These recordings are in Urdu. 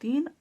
3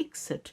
61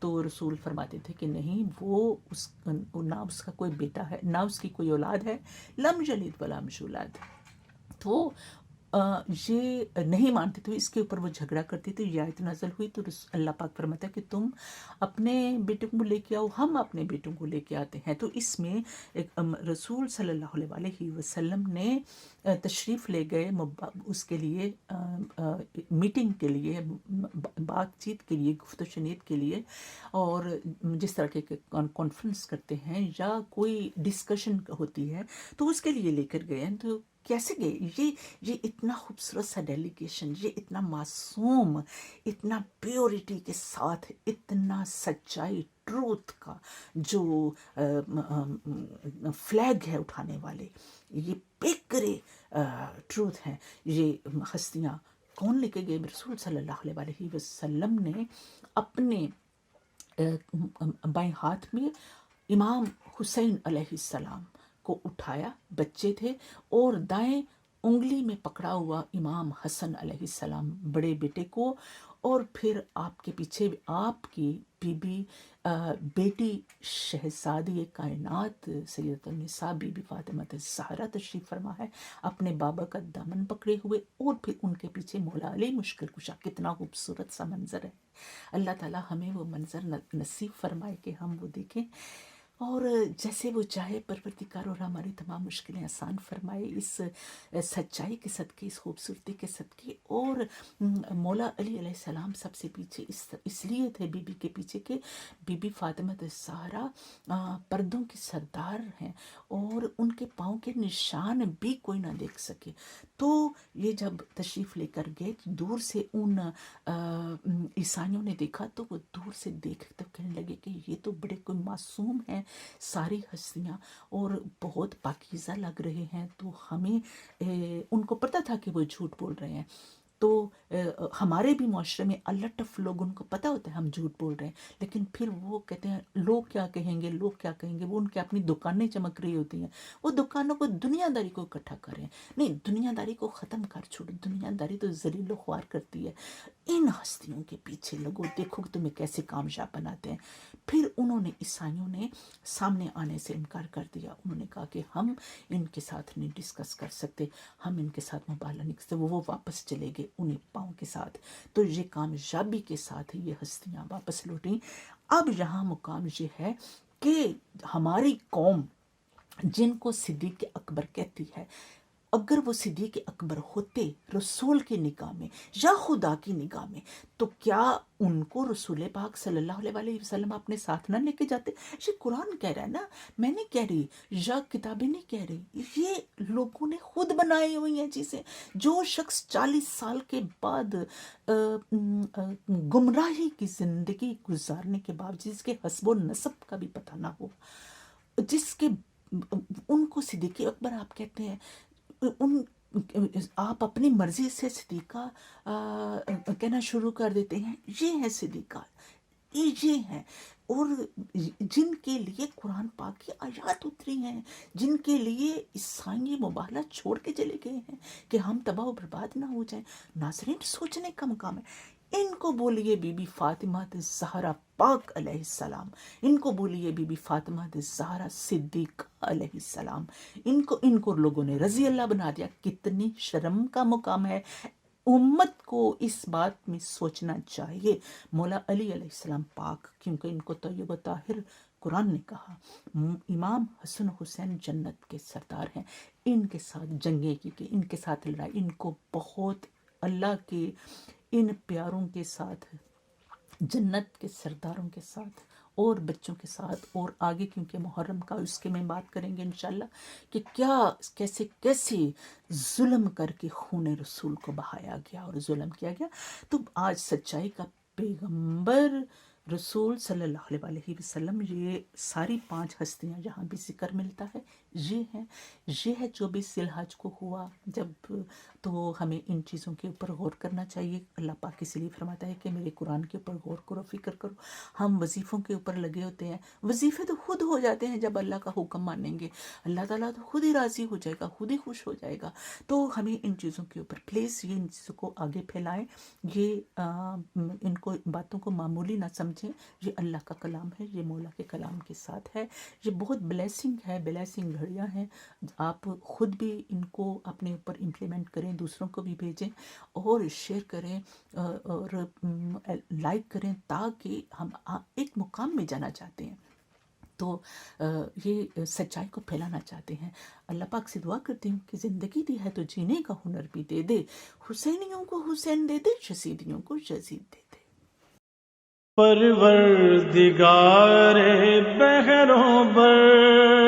تو رسول فرماتے تھے کہ نہیں، وہ نہ اس کا کوئی بیٹا ہے، نہ اس کی کوئی اولاد ہے، لم یلد ولم یولد. تو یہ نہیں مانتے تھے، اس کے اوپر وہ جھگڑا کرتے تھے. یہ آیت نازل ہوئی تو اللہ پاک فرماتا ہے کہ تم اپنے بیٹوں کو لے کے آؤ، ہم اپنے بیٹوں کو لے کے آتے ہیں. تو اس میں ایک رسول صلی اللہ علیہ وسلم نے تشریف لے گئے اس کے لیے میٹنگ کے لیے، بات چیت کے لیے، گفت و شنید کے لیے، اور جس طرح کے کانفرنس کرتے ہیں یا کوئی ڈسکشن ہوتی ہے تو اس کے لیے لے کر گئے ہیں. تو کیسے گئے؟ یہ اتنا خوبصورت سا ڈیلیگیشن، یہ اتنا معصوم، اتنا پیورٹی کے ساتھ، اتنا سچائی، ٹروتھ کا جو فلیگ ہے اٹھانے والے، یہ پیکرے ٹروتھ ہیں. یہ ہستیاں کون لے کے گئے؟ رسول صلی اللہ علیہ وسلم نے اپنے بائیں ہاتھ میں امام حسین علیہ السلام کو اٹھایا، بچے تھے، اور دائیں انگلی میں پکڑا ہوا امام حسن علیہ السلام بڑے بیٹے کو، اور پھر آپ کے پیچھے آپ کی بی بی بیٹی شہزادی کائنات سیدۃ النساء بی بی فاطمہ الزہرا تشریف فرما ہے، اپنے بابا کا دامن پکڑے ہوئے، اور پھر ان کے پیچھے مولا علی مشکل کشا. کتنا خوبصورت سا منظر ہے. اللہ تعالیٰ ہمیں وہ منظر نصیب فرمائے کہ ہم وہ دیکھیں، اور جیسے وہ چاہے پروردگار، اور ہماری تمام مشکلیں آسان فرمائے اس سچائی کے صدقے، اس خوبصورتی کے صدقے. اور مولا علی علیہ السلام سب سے پیچھے اس لیے تھے بی بی کے پیچھے کہ بی بی فاطمہ الزہرا پردوں کی سردار ہیں، اور ان کے پاؤں کے نشان بھی کوئی نہ دیکھ سکے. تو یہ جب تشریف لے کر گئے، دور سے ان عیسائیوں نے دیکھا، تو وہ دور سے دیکھ تو کہنے لگے کہ یہ تو بڑے کوئی معصوم ہیں ساری ہستیاں، اور بہت پاکیزہ لگ رہے ہیں. تو ہمیں ان کو پتہ تھا کہ وہ جھوٹ بول رہے ہیں. تو ہمارے بھی معاشرے میں الٹف لوگ، ان کو پتہ ہوتا ہے ہم جھوٹ بول رہے ہیں، لیکن پھر وہ کہتے ہیں لوگ کیا کہیں گے، لوگ کیا کہیں گے. وہ ان کی اپنی دکانیں چمک رہی ہوتی ہیں، وہ دکانوں کو دنیا داری کو اکٹھا کر رہے ہیں. نہیں، دنیا داری کو ختم کر چھوڑو. دنیا داری تو ذلیل و خوار کرتی ہے. ان ہستیوں کے پیچھے لگو، دیکھو کہ تمہیں کیسے کامیاب بناتے ہیں. پھر انہوں نے، عیسائیوں نے سامنے آنے سے انکار کر دیا. انہوں نے کہا کہ ہم ان کے ساتھ نہیں ڈسکس کر سکتے، ہم ان کے ساتھ مباحثہ نہیں کر سکتے. وہ واپس چلے گئے انہیں پاؤں کے ساتھ. تو یہ کامیابی کے ساتھ یہ ہستیاں واپس لوٹیں. اب یہاں مقام یہ ہے کہ ہماری قوم جن کو صدیق اکبر کہتی ہے، اگر وہ صدیق اکبر ہوتے رسول کی نگاہ میں یا خدا کی نگاہ میں، تو کیا ان کو رسول پاک صلی اللہ علیہ وسلم اپنے ساتھ نہ لے کے جاتے؟ یہ قرآن کہہ رہا ہے نا، میں نہیں کہہ رہی، یا کتابیں نہیں کہہ رہی، یہ لوگوں نے خود بنائی ہوئی ہیں چیزیں. جو شخص 40 سال کے بعد گمراہی کی زندگی گزارنے کے باوجود، جس کے حسب و نسب کا بھی پتہ نہ ہو، جس کے ان کو صدیق اکبر آپ کہتے ہیں، ان آپ اپنی مرضی سے صدیقہ کہنا شروع کر دیتے ہیں. یہ ہے صدیقہ، یہ ہے. اور جن کے لیے قرآن پاک کی آیات اتری ہیں، جن کے لیے عیسائی مباہلہ چھوڑ کے چلے گئے ہیں کہ ہم تباہ و برباد نہ ہو جائیں. ناظرین، سوچنے کا مقام ہے. ان کو بولیے بی بی فاطمہ الزہرا پاک علیہ السلام، ان کو بولیے بی بی فاطمہ الزہرا صدیق علیہ السلام، ان کو لوگوں نے رضی اللہ بنا دیا. کتنی شرم کا مقام ہے. امت کو اس بات میں سوچنا چاہیے. مولا علی علیہ السلام پاک، کیونکہ ان کو طیب و طاہر قرآن نے کہا، امام حسن حسین جنت کے سردار ہیں. ان کے ساتھ جنگیں کی، ان کے ساتھ لڑائی، ان کو بہت اللہ کے ان پیاروں کے ساتھ، جنت کے سرداروں کے ساتھ، اور بچوں کے ساتھ، اور آگے کیونکہ محرم کا اس کے میں بات کریں گے انشاءاللہ کہ کیا کیسے ظلم کر کے خون رسول کو بہایا گیا اور ظلم کیا گیا. تو آج سچائی کا پیغمبر رسول صلی اللہ علیہ وسلم، یہ ساری 5 ہستیاں جہاں بھی ذکر ملتا ہے، یہ ہے 24 ذی الحج کو ہوا جب. تو ہمیں ان چیزوں کے اوپر غور کرنا چاہیے. اللہ پاک اس لیے فرماتا ہے کہ میرے قرآن کے اوپر غور کرو، فکر کرو. ہم وظیفوں کے اوپر لگے ہوتے ہیں، وظیفے تو خود ہو جاتے ہیں جب اللہ کا حکم مانیں گے. اللہ تعالیٰ تو خود ہی راضی ہو جائے گا، خود ہی خوش ہو جائے گا. تو ہمیں ان چیزوں کے اوپر پلیز ان چیزوں کو آگے پھیلائیں. یہ ان کو باتوں کو معمولی نہ سمجھیں. بھیجیں. یہ اللہ کا کلام ہے، یہ مولا کے کلام کے ساتھ ہے. یہ بہت بلیسنگ ہے، بلیسنگ گھڑیاں ہیں. آپ خود بھی ان کو اپنے اوپر امپلیمنٹ کریں، دوسروں کو بھی بھیجیں اور شیئر کریں اور لائک کریں، تاکہ ہم ایک مقام میں جانا چاہتے ہیں تو یہ سچائی کو پھیلانا چاہتے ہیں. اللہ پاک سے دعا کرتی ہوں کہ زندگی دی ہے تو جینے کا ہنر بھی دے دے، حسینیوں کو حسین دے دے، یزیدیوں کو یزید دے دے. پروردگار بحروں بر